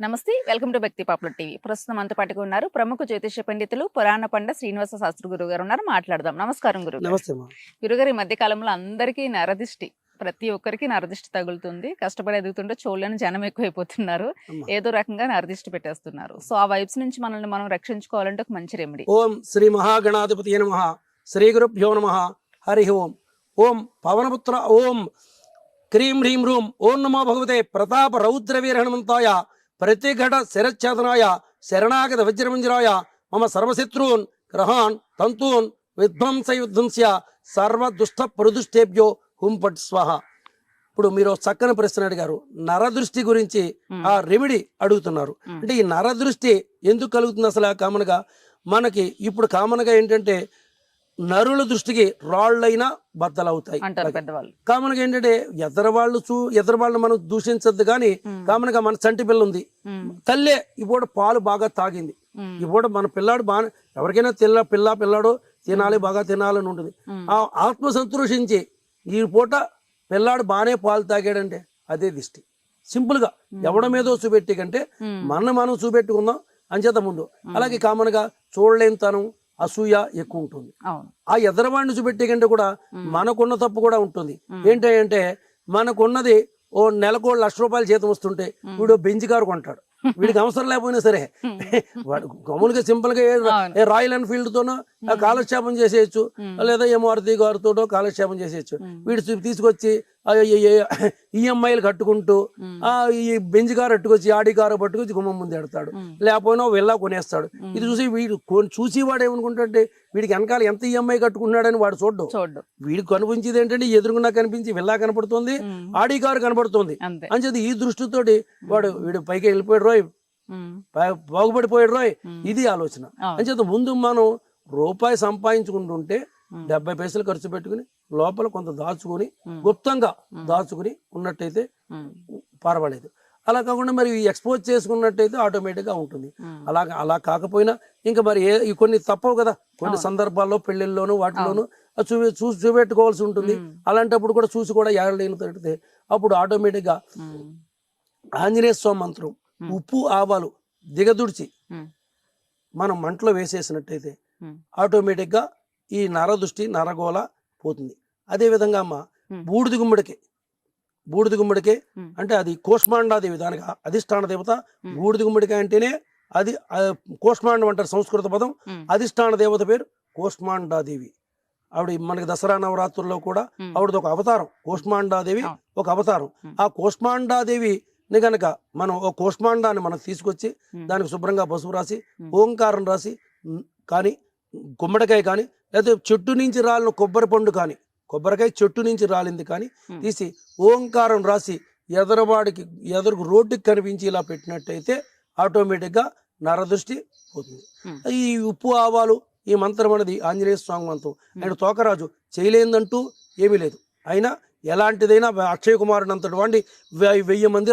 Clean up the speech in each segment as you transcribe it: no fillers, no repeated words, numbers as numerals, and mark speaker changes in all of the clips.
Speaker 1: నమస్తే, welcome to భక్తి popular TV. ప్రస్తుతం మనతో పాటుగా ఉన్నారు ప్రముఖ జ్యోతిష పండితులు పురాణ పండ శ్రీనివాస శాస్త్రి గురువు గారు ఉన్నారు. మాట్లాడదాం. నమస్కారం గురువు.
Speaker 2: నమస్తే
Speaker 1: గురుగారు, ఈ మధ్య కాలంలో అందరికీ నరదిష్టి, ప్రతి ఒక్కరికి నరదిష్టి తగులుతుంది. కష్టపడి ఎదుగుతుంటే చూడలేని జనం ఎక్కువైపోతున్నారు. ఏదో రకంగా నరదిష్టి పెట్టేస్తున్నారు. సో ఆ వైబ్స్ నుంచి మనల్ని మనం రక్షించుకోవాలంటే ఒక మంచి రెమెడీ.
Speaker 2: ఓం శ్రీ మహాగణాధిపతి నమః. శ్రీ గురుభ్యో నమః. హరి ఓం. ఓం పవనపుత్ర ఓం క్రీం హ్రీం రూం. ఓం నమో భగవతే ప్రతాప రౌద్ర వీర హనుమంతాయ ప్రతిఘట శిరచ్ఛేదనాయ శరణాగత వజ్రమంజరాయ మమ సర్వశత్రూన్ గ్రహాన్ తంతూన్ విధ్వంసయుధ్వంస్య సర్వదుష్ట ప్రదుష్టేభ్యో హుం పట్ స్వాహ. ఇప్పుడు మీరు చక్కని ప్రశ్న అడిగారు. నరదృష్టి గురించి ఆ రెమెడీ అడుగుతున్నారు. అంటే ఈ నరదృష్టి ఎందుకు కలుగుతుంది అసలు? కామన్గా మనకి ఇప్పుడు కామన్గా ఏంటంటే నరుల దృష్టికి రాళ్ళైనా బద్దలవుతాయి
Speaker 1: అంటారు పెద్దవాళ్ళు.
Speaker 2: కామన్గా ఏంటంటే ఎదరవాళ్ళు మనం దూషించద్దు, కానీ కామన్గా మన చంటి పిల్ల ఉంది, తల్లే ఇప్పుడు పాలు బాగా తాగింది, ఇప్పుడు మన పిల్లాడు బాగా ఎవరికైనా పిల్లాడో తినాలి, బాగా తినాలని ఉంటుంది. ఆ ఆత్మ సంతోషించి ఈ పూట పిల్లాడు బాగానే పాలు తాగాడంటే అదే దిష్టి. సింపుల్ గా ఎవడ మీదో చూపెట్టి కంటే మనం చూపెట్టుకుందాం అంచేత ముందు. అలాగే కామన్ గా చూడలేనితనం, అసూయ ఎక్కువ ఉంటుంది. ఆ ఎదరవాడిని చూపెట్టే కంటే కూడా మనకున్న తప్పు కూడా ఉంటుంది. ఏంటంటే మనకున్నది ఓ నెలకు ₹1,00,000 జీతం వస్తుంటే వీడు బెంచ్ కారు కొంటాడు. వీడికి అవసరం లేకపోయినా సరే వాడు మామూలుగా సింపుల్ గా రాయల్ ఎన్ఫీల్డ్ తోనో కాలక్షేపం చేసేయచ్చు, లేదా మారుతి గారితోటో కాలక్షేపం చేసేయచ్చు. వీడు తీసుకొచ్చి ఈఎంఐలు కట్టుకుంటూ ఈ బెంజ్ కారు పట్టుకొచ్చి ఆడి కారు పట్టుకొచ్చి గుమ్మం ముందు ఎడతాడు, లేకపోయినా వెళ్ళా కొనేస్తాడు. ఇది చూసి వీడు చూసి వాడు ఏమనుకుంటే వీడికి వెనకాల ఎంత ఈఎంఐ కట్టుకున్నాడని వాడు చూడ్డు. వీడికి కనిపించేది ఏంటంటే ఎదురుగుండా కనిపించి వెళ్ళా కనపడుతుంది, ఆడి కారు కనపడుతుంది. అంచేది ఈ దృష్టితోటి వీడు పైకి వెళ్ళిపోయాడు రోయ్, బాగుపడిపోయాడు రోయ్, ఇది ఆలోచన. అంచేత ముందు మనం రూపాయి సంపాదించుకుంటుంటే 70 పైసలు ఖర్చు పెట్టుకుని లోపల కొంత దాచుకుని గుప్తంగా దాచుకుని ఉన్నట్టయితే పర్వాలేదు. అలా కాకుండా మరి ఎక్స్పోజ్ చేసుకున్నట్టయితే ఆటోమేటిక్గా ఉంటుంది. అలా కాకపోయినా ఇంకా మరి కొన్ని తప్పవు కదా, కొన్ని సందర్భాల్లో పెళ్లిళ్ళలోను వాటిలోనూ చూపెట్టుకోవాల్సి ఉంటుంది. అలాంటప్పుడు కూడా చూసి కూడా ఏడలేనితే అప్పుడు ఆటోమేటిక్గా ఆంజనేయ స్వామి మంత్రం ఉప్పు ఆవాలు దిగదుడిచి మనం మంటలో వేసేసినట్టయితే ఆటోమేటిక్గా ఈ నరదృష్టి నరగోళ పోతుంది. అదే విధంగా అమ్మ బూడిద గుమ్మడికే అంటే అది కూష్మాండాదేవి, దానికి అధిష్టాన దేవత. బూడిద గుమ్మడికాయ అంటేనే అది కూష్మాండం అంటారు సంస్కృత పదం. అధిష్టాన దేవత పేరు కూష్మాండాదేవి. ఆవిడ మనకి దసరా నవరాత్రుల్లో కూడా ఆవిడది ఒక అవతారం. కూష్మాండాదేవి ఒక అవతారం. ఆ కూష్మాండాదేవిని గనక మనం ఒక కూష్మాండాన్ని మనం తీసుకొచ్చి దానికి శుభ్రంగా పసుపు రాసి ఓంకారం రాసి కానీ గుమ్మడికాయ కానీ లేదా చెట్టు నుంచి రాలిన కొబ్బరి పండు కానీ, కొబ్బరికాయ చెట్టు నుంచి రాలింది కానీ తీసి ఓంకారం రాసి ఎదురుకు రోడ్డుకి కనిపించి ఇలా పెట్టినట్టయితే ఆటోమేటిక్గా నరదృష్టి పోతుంది. ఈ ఉప్పు ఆవాలు ఈ మంత్రం అనేది ఆంజనేయ స్వామి మంత్రం. ఆయన తోకరాజు చేయలేదంటూ ఏమీ లేదు. అయినా ఎలాంటిదైనా అక్షయ కుమారుడు అంతటి వాడిని 1000 మంది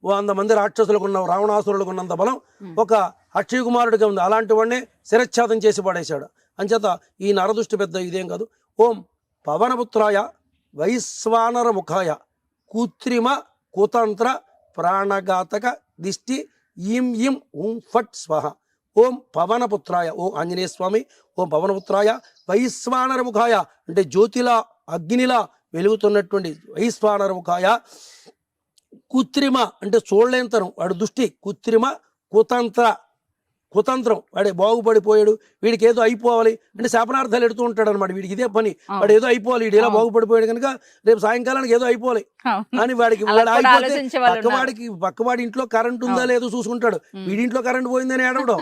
Speaker 2: 100 మంది రాక్షసులకు ఉన్న రావణాసురులకు ఉన్నంత బలం ఒక అక్షయ కుమారుడిగా ఉంది. అలాంటి వాడినే శిరచ్ఛేదం చేసి పడేశాడు. అంచేత ఈ నరదృష్టి పెద్ద ఇదేం కాదు. ఓం పవనపుత్రాయ వైశ్వానర ముఖాయ కృత్రిమ కుతంత్ర ప్రాణఘాతక దిష్టి ఈం ఈం ఓం ఫట్ స్వహ. ఓం పవనపుత్రాయ, ఓం ఆంజనేయ స్వామి, ఓం పవనపుత్రాయ వైశ్వానర ముఖాయ అంటే జ్యోతిలా అగ్నిలా వెలుగుతున్నటువంటి వైశ్వానర ముఖాయ కృత్రిమ అంటే చూడలేంతరం వాడు దృష్టి, కృత్రిమ కుతంత్రం వాడే బాగుపడిపోయాడు, వీడికి ఏదో అయిపోవాలి అంటే శాపనార్థాలు ఎడుతూ ఉంటాడు అనమాట. వీడికి ఇదే పని, వాడు ఏదో అయిపోవాలి, వీడు ఇలా బాగుపడిపోయాడు కనుక రేపు సాయంకాలానికి ఏదో అయిపోవాలి అని వాడికి పక్కవాడి ఇంట్లో కరెంట్ ఉందా లేదో చూసుకుంటాడు. వీడింట్లో కరెంట్ పోయిందని ఏడవడం,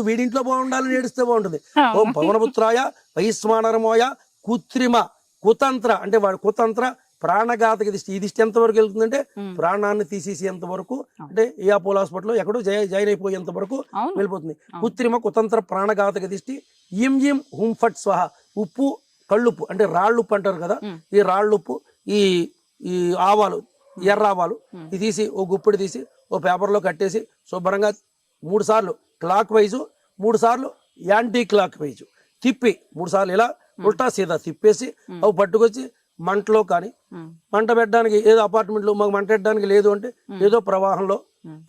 Speaker 2: వీడింట్లో బాగుండాలని ఏడిస్తే బాగుంటుంది. ఓం పవనపుత్రాయ వైశ్వానరమోయ కృత్రిమ కుతంత్ర అంటే వాడు కుతంత్ర ప్రాణఘాతక దిష్టి. ఈ దిష్టి ఎంతవరకు వెళ్తుందంటే ప్రాణాన్ని తీసేసేంత వరకు, అంటే ఏ అపోలో హాస్పిటల్లో ఎక్కడో జాయిన్ అయిపోయేంత వరకు వెళ్ళిపోతుంది. కృత్రిమ కుతంత్ర ప్రాణఘాతక దిష్టి ఈం ఈం హుం ఫట్ స్వహ. ఉప్పు కళ్ళుప్పు అంటే రాళ్ళుప్పు అంటారు కదా, ఈ రాళ్ళుప్పు ఈ ఆవాలు ఎర్ర ఆవాలు ఇది తీసి ఓ గుప్పిడి తీసి ఓ పేపర్లో కట్టేసి శుభ్రంగా 3 సార్లు క్లాక్ వైజు 3 సార్లు యాంటీ క్లాక్ వైజు తిప్పి 3 సార్లు ఇలా ఉల్టా సీదా తిప్పేసి అవి పట్టుకొచ్చి మంటలో కానీ, మంట పెట్టడానికి ఏదో అపార్ట్మెంట్లో మాకు మంట పెట్టడానికి లేదు అంటే ఏదో ప్రవాహంలో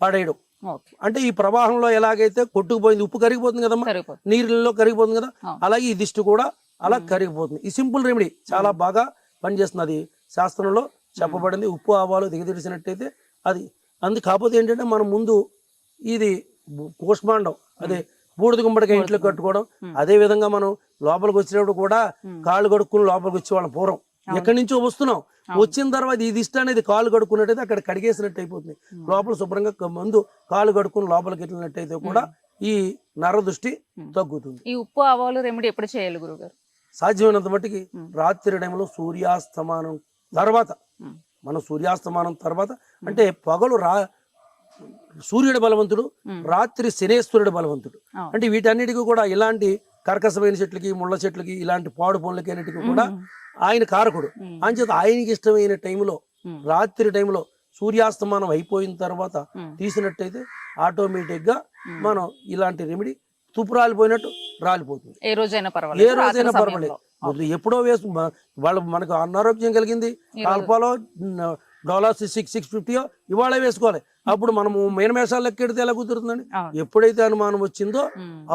Speaker 2: పడేయడం.
Speaker 1: ఓకే.
Speaker 2: అంటే ఈ ప్రవాహంలో ఎలాగైతే కొట్టుకుపోయింది ఉప్పు కరిగిపోతుంది కదమ్మా,
Speaker 1: సరిపోతుంది.
Speaker 2: నీళ్ళలో కరిగిపోతుంది కదా,
Speaker 1: అవును.
Speaker 2: అలాగే ఈ దిష్టి కూడా అలా కరిగిపోతుంది. ఈ సింపుల్ రెమెడీ చాలా బాగా పనిచేస్తుంది. అది శాస్త్రంలో చెప్పబడింది. ఉప్పు ఆవాలు దిగదిడిసినట్టయితే అది కాకపోతే ఏంటంటే మనం ముందు ఇది కూష్మాండం అదే బూడిద గుమ్మడికాయ ఇంట్లో కట్టుకోవడం, అదే విధంగా మనం లోపలికి వచ్చినప్పుడు కూడా కాళ్ళు కడుక్కుని లోపలికి వచ్చేవాళ్ళం పూర్వం. ఎక్కడి నుంచో వస్తున్నాం, వచ్చిన తర్వాత ఈ దిష్టి అనేది కాళ్ళు కడుక్కున్నట్టయితే అక్కడ కడిగేసినట్టు అయిపోతుంది. లోపల శుభ్రంగా ముందు కాళ్ళు కడుక్కుని లోపలికి వెళ్ళినట్టయితే కూడా ఈ నర దృష్టి తగ్గుతుంది.
Speaker 1: ఈ ఉప్పు ఆవాలు రెమెడీ ఎప్పుడు చేయాలి గురుగారు?
Speaker 2: సాధ్యమైనంత మట్టికి రాత్రి టైంలో సూర్యాస్తమానం తర్వాత, మనం సూర్యాస్తమానం తర్వాత అంటే పగలు సూర్యుడు బలవంతుడు, రాత్రి శనేశ్వరుడు బలవంతుడు. అంటే వీటన్నిటికీ కూడా ఇలాంటి కర్కశమైన చెట్లకి, ముళ్ళ చెట్లకి, ఇలాంటి పాడు పనులకి అన్నిటికీ కూడా ఆయన కారకుడు. అంచేత ఆయనకి ఇష్టమైన టైంలో రాత్రి టైంలో సూర్యాస్తమానం అయిపోయిన తర్వాత తీసినట్టయితే ఆటోమేటిక్ గా మనం ఇలాంటి రెమెడీ తుప్పు రాలిపోయినట్టు రాలిపోతుంది.
Speaker 1: ఏ రోజైనా పర్వాలేదు.
Speaker 2: ఎప్పుడో వాళ్ళు మనకు అనారోగ్యం కలిగింది కాల్పాలో $6 650 ఇవాళ వేసుకోవాలి. అప్పుడు మనము మీనమేషాలు లెక్కెడితే ఎలా కుదురుతుందండి? ఎప్పుడైతే అనుమానం వచ్చిందో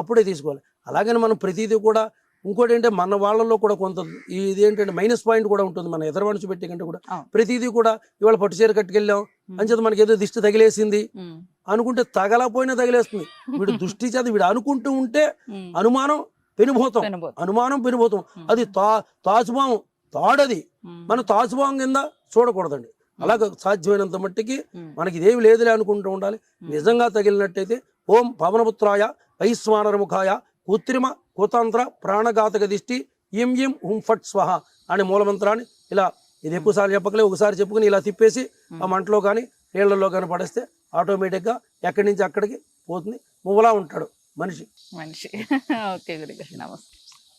Speaker 2: అప్పుడే తీసుకోవాలి. అలాగని మనం ప్రతిదీ కూడా ఇంకోటి ఏంటంటే మన వాళ్ళలో కూడా కొంత ఇది ఏంటంటే మైనస్ పాయింట్ కూడా ఉంటుంది. మన ఎదర మనిషి పెట్టే కంటే కూడా ప్రతిదీ కూడా ఇవాళ పట్టుచీర కట్టుకెళ్ళాం అంచేత మనకి ఏదో దిష్టి తగిలేసింది అనుకుంటే తగలపోయినా తగిలేస్తుంది. వీడు దృష్టి చేత వీడు అనుకుంటూ ఉంటే అనుమానం పెనుభూతం. అది తాచుబాం తాడది, మన తాచుబాం కింద చూడకూడదండి. అలాగ సాధ్యమైనంత మట్టికి మనకి ఇదేమి లేదులే అనుకుంటూ ఉండాలి. నిజంగా తగిలినట్టయితే ఓం పవనపుత్రాయ వైశ్వానరముఖాయ కృత్రిమ కుతంత్ర ప్రాణఘాతక దిష్టి ఇం ఇం హుం ఫట్ స్వహ అనే మూలమంత్రాన్ని ఇలా ఇది ఎక్కువసార్లు చెప్పకలే, ఒకసారి చెప్పుకుని ఇలా తిప్పేసి ఆ మంటలో కానీ నీళ్లలో కానీ పడేస్తే ఆటోమేటిక్గా ఎక్కడి నుంచి అక్కడికి పోతుంది. మువ్వలా ఉంటాడు మనిషి.
Speaker 1: ఓకే గురుగారు, నమస్తే.